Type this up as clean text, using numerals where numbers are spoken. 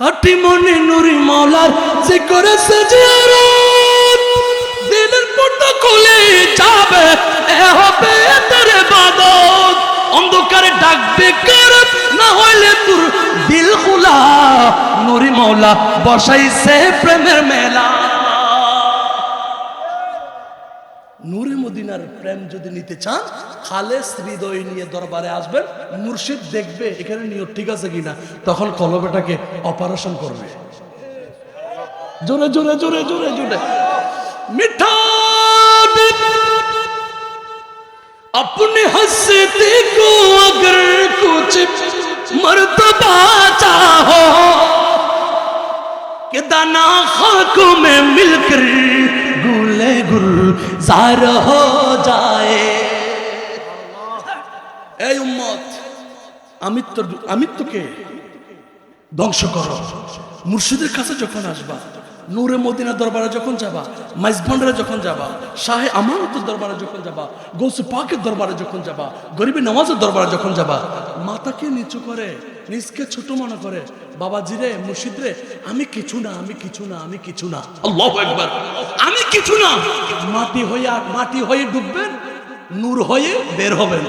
কাটি মনে নুরি মৌলার যে করেছে জিয়ারত দিলের পর্দা খুলে যাবে এ হবে তোর ইবাদত অন্ধকারে ডাকবে করত না হইলে তোর দিল খোলা নুরি মৌলা বসাইছে প্রেমের মেলা নূরে মদিনার প্রেম যদি নিতে চান খালেস হৃদয় নিয়ে দরবারে আসবেন মুর্শিদ দেখবে এখানে নিয়ত ঠিক আছে কিনা তখন কলবেটাকে অপারেশন করবে জোরে জোরে জোরে জোরে জোরে মিঠা अपने हस्ती को अगर कुछ मर्तबा चाहो कि दाना खाकों में मिलकर गुले गुलजार हो जाए এই উম্মত আমিত্বকে ধ্বংস করো মুর্শিদের কাছে যখন আসবা নূরে মদিনা দরবারে যখন যাবা মাইজভান্ডারে যখন যাবা শাহে আমানতের দরবারে যখন যাবা গৌসে পাকের দরবারে যখন যাবা গরিবের নামাজের দরবারে যখন যাবা মাথাকে নিচু করে নিজকে ছোট মনে করে বাবাজি রে মুর্শিদ রে আমি কিছু না আমি কিছু না আমি কিছু না আল্লাহু আকবার আমি কিছু না মাটি হয়ে ডুববেন নূর হয়ে বের হবেন